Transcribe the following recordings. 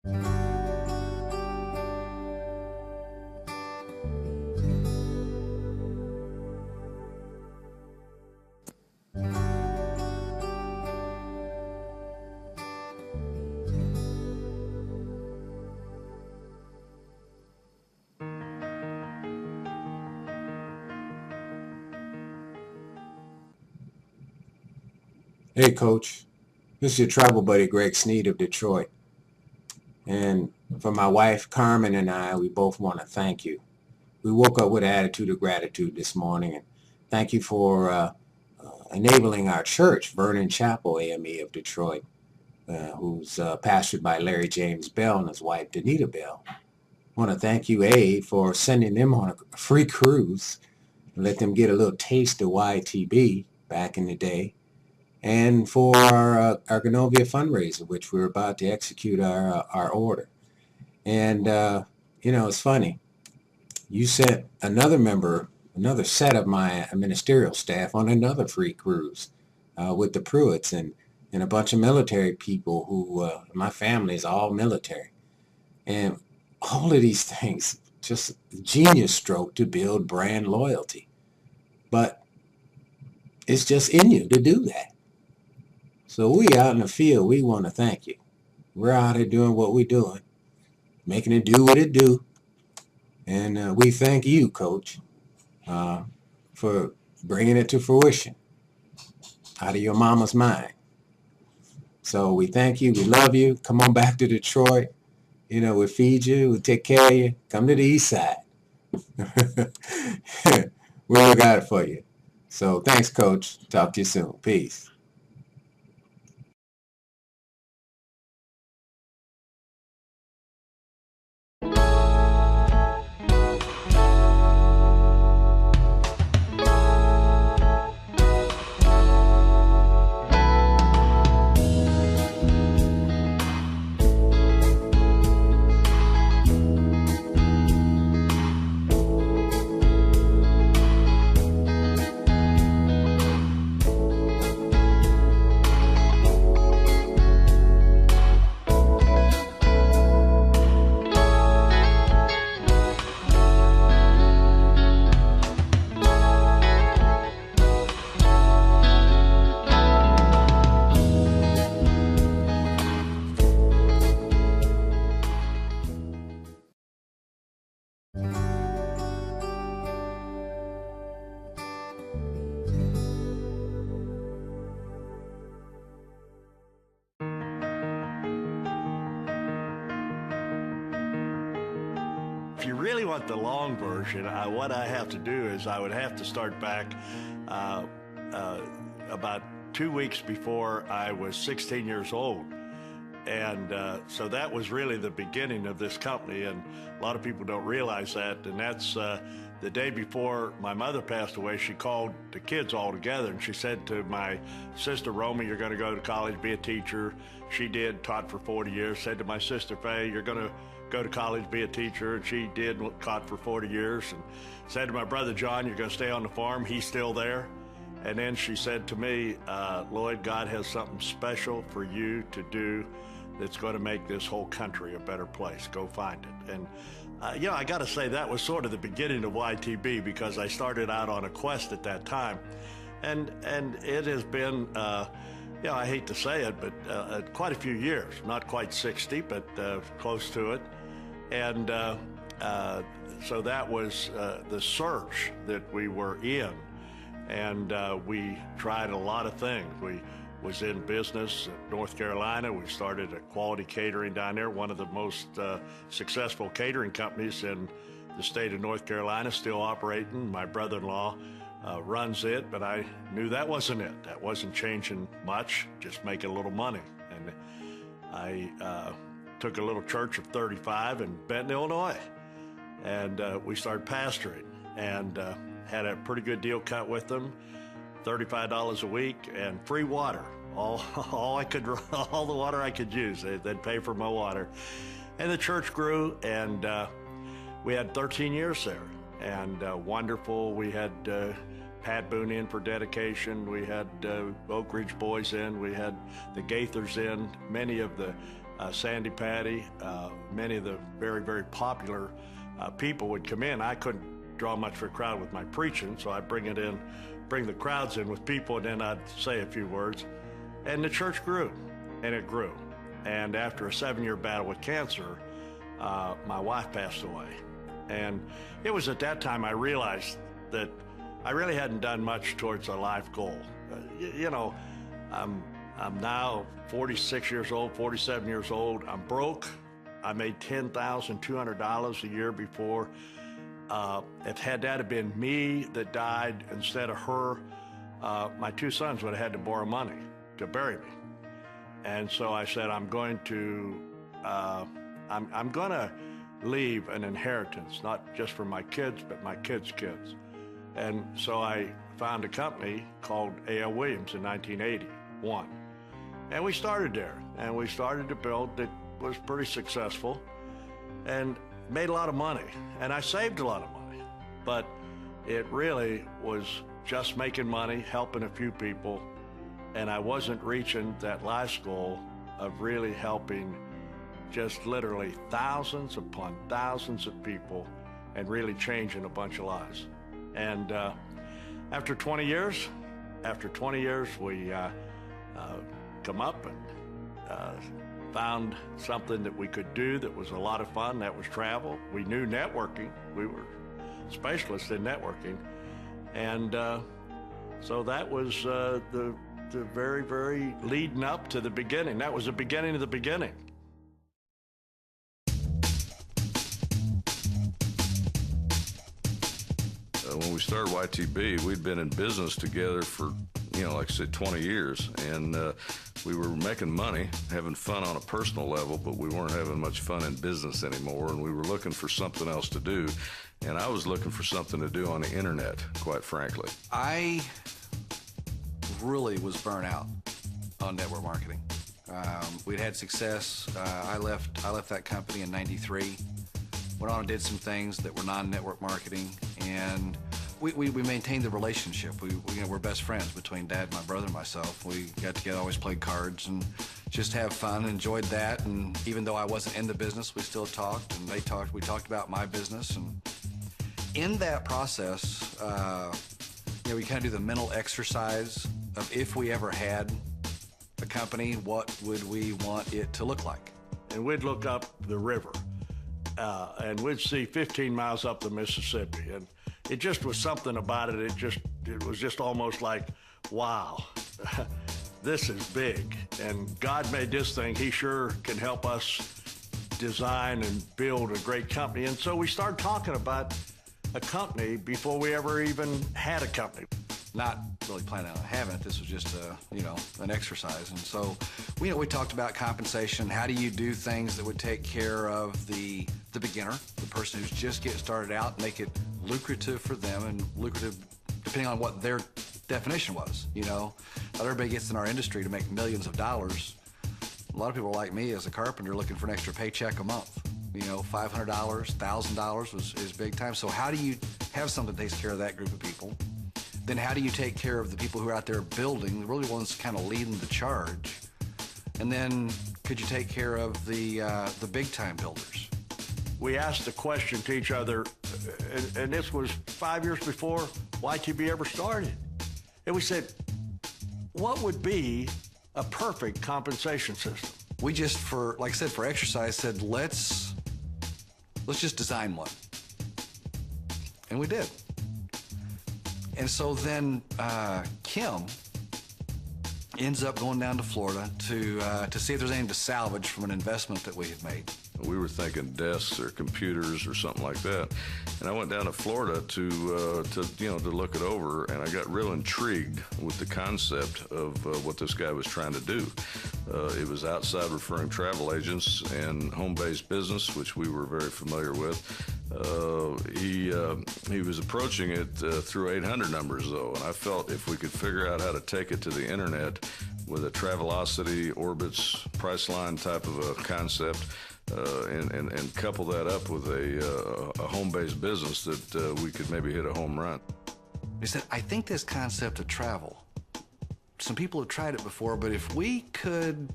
Hey, Coach. This is your travel buddy, Greg Sneed of Detroit. And for my wife, Carmen, and I, we both want to thank you. We woke up with an attitude of gratitude this morning, and thank you for enabling our church, Vernon Chapel AME of Detroit, who's pastored by Larry James Bell and his wife, Danita Bell. I want to thank you, A, for sending them on a free cruise and let them get a little taste of YTB back in the day, and for our Ganovia fundraiser, which we're about to execute our order. And, it's funny. You sent another set of my ministerial staff on another free cruise with the Pruitts and a bunch of military people who, my family is all military. And all of these things, just genius stroke to build brand loyalty. But it's just in you to do that. So we out in the field, we want to thank you. We're out here doing what we're doing, making it do what it do. And we thank you, Coach, for bringing it to fruition out of your mama's mind. So we thank you. We love you. Come on back to Detroit. We'll feed you. We'll take care of you. Come to the east side. We'll look out for you. So thanks, Coach. Talk to you soon. Peace. If you really want the long version, what I have to do is I would have to start back about 2 weeks before I was 16 years old. And so that was really the beginning of this company, and a lot of people don't realize that. And that's the day before my mother passed away. She called the kids all together, and she said to my sister, Romy, you're going to go to college, be a teacher. She did, taught for 40 years. Said to my sister, Faye, you're going to go to college, be a teacher, and she did, taught for 40 years. And said to my brother, John, you're going to stay on the farm. He's still there. And then she said to me, Lloyd, God has something special for you to do that's going to make this whole country a better place. Go find it. And, I got to say that was sort of the beginning of YTB, because I started out on a quest at that time. And it has been, I hate to say it, but quite a few years, not quite 60, but close to it. And so that was the search that we were in. And we tried a lot of things. We was in business in North Carolina. We started a quality catering down there, one of the most successful catering companies in the state of North Carolina, still operating. My brother-in-law runs it, but I knew that wasn't it. That wasn't changing much, just making a little money. And I took a little church of 35 in Benton, Illinois, and we started pastoring, and had a pretty good deal cut with them, $35 a week and free water. All the water I could use. They'd pay for my water. And the church grew, and we had 13 years there, and wonderful. We had Pat Boone in for dedication. We had Oak Ridge Boys in. We had the Gaithers in. Many of the Sandy Patty, many of the very, very popular people would come in. I couldn't draw much of a crowd with my preaching, so I'd bring the crowds in with people, and then I'd say a few words. And the church grew, and it grew. And after a 7-year battle with cancer, my wife passed away. And it was at that time I realized that I really hadn't done much towards a life goal. I'm now 46 years old, 47 years old. I'm broke. I made $10,200 a year before. If had that have been me that died instead of her, my 2 sons would have had to borrow money to bury me. And so I said, I'm going to leave an inheritance, not just for my kids, but my kids' kids. And so I found a company called A.L. Williams in 1981. And we started there, and we started to build. It was pretty successful and made a lot of money. And I saved a lot of money, but it really was just making money, helping a few people, and I wasn't reaching that last goal of really helping just literally thousands upon thousands of people and really changing a bunch of lives. And after 20 years, we come up and found something that we could do that was a lot of fun. That was travel. We knew networking. We were specialists in networking. And so that was the very, very leading up to the beginning. That was the beginning of the beginning. When we started YTB, we'd been in business together for, like I said, 20 years. And we were making money, having fun on a personal level, but we weren't having much fun in business anymore. And we were looking for something else to do. And I was looking for something to do on the internet, quite frankly. I really was burnt out on network marketing. We'd had success. I left that company in '93. Went on and did some things that were non-network marketing, and we maintained the relationship. We're best friends between Dad, my brother, and myself. We got together, always played cards, and just have fun. Enjoyed that. And even though I wasn't in the business, we still talked, and we talked about my business. And in that process, we kind of do the mental exercise of if we ever had a company, what would we want it to look like? And we'd look up the river. And we'd see 15 miles up the Mississippi, and it just was something about it. It was just almost like, wow, this is big, and God made this thing. He sure can help us design and build a great company. And so we started talking about a company before we ever even had a company. Not really planning on having it. This was just an exercise. And so we talked about compensation. How do you do things that would take care of the beginner, the person who's just getting started out, make it lucrative for them, and lucrative depending on what their definition was. Not everybody gets in our industry to make millions of dollars. A lot of people like me as a carpenter looking for an extra paycheck a month. $500, $1,000 is big time. So how do you have something that takes care of that group of people? Then how do you take care of the people who are out there building, the really ones kind of leading the charge? And then could you take care of the big time builders? We asked the question to each other, and this was 5 years before YTB ever started. And we said, what would be a perfect compensation system? We just, for exercise, said, let's just design one. And we did. And so then Kim ends up going down to Florida to see if there's anything to salvage from an investment that we had made. We were thinking desks or computers or something like that. And I went down to Florida to look it over, and I got real intrigued with the concept of what this guy was trying to do. It was outside referring travel agents and home-based business, which we were very familiar with. He was approaching it through 800 numbers, though, and I felt if we could figure out how to take it to the internet with a Travelocity, Orbitz, Priceline type of a concept, and couple that up with a home-based business, that we could maybe hit a home run. He said, I think this concept of travel, some people have tried it before, but if we could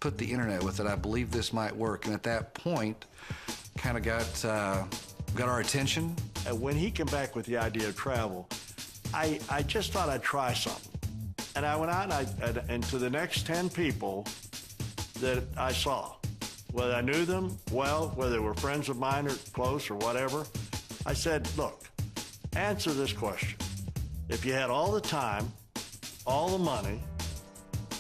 put the internet with it. I believe this might work. And at that point, kind of got our attention. And when he came back with the idea of travel, I just thought I'd try something. And I went out and to the next 10 people that I saw, whether I knew them well, whether they were friends of mine or close or whatever, I said, look, answer this question. If you had all the time, all the money,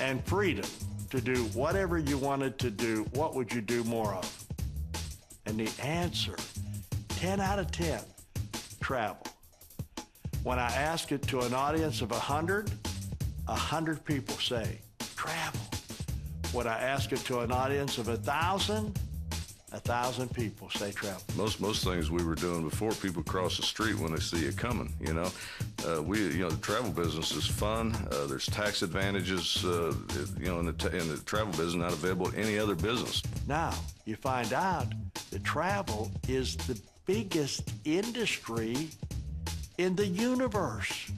and freedom to do whatever you wanted to do, what would you do more of? And the answer, 10 out of 10, travel. When I ask it to an audience of 100 people say, travel. When I ask it to an audience of 1,000 people say travel. Most things we were doing before, people cross the street when they see you coming, you know. The travel business is fun. There's tax advantages, in the travel business not available in any other business. Now, you find out that travel is the biggest industry in the universe,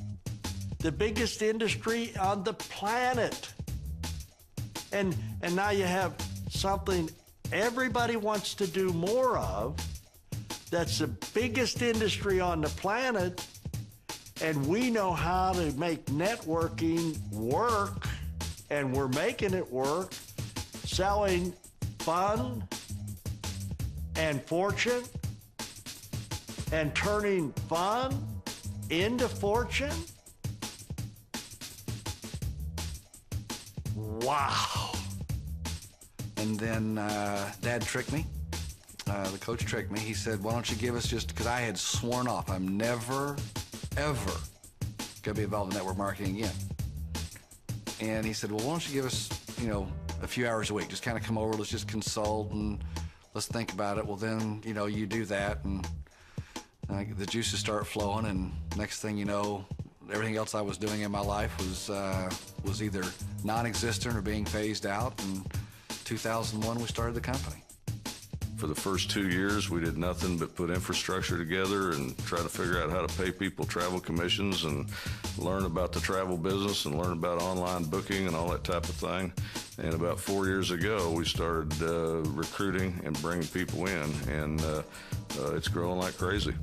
the biggest industry on the planet. And now you have something everybody wants to do more of, that's the biggest industry on the planet, and we know how to make networking work, and we're making it work, selling fun and fortune, and turning fun into fortune. Wow. And then Dad tricked me. The coach tricked me. He said, why don't you give us just, because I had sworn off, I'm never, ever going to be involved in network marketing again. And he said, well, why don't you give us, a few hours a week, just kind of come over, let's just consult and let's think about it. Well, then, you do that and the juices start flowing, and next thing you know, everything else I was doing in my life was either non-existent or being phased out. And 2001, we started the company. For the first 2 years, we did nothing but put infrastructure together and try to figure out how to pay people travel commissions and learn about the travel business and learn about online booking and all that type of thing. And about 4 years ago, we started recruiting and bringing people in, and it's growing like crazy.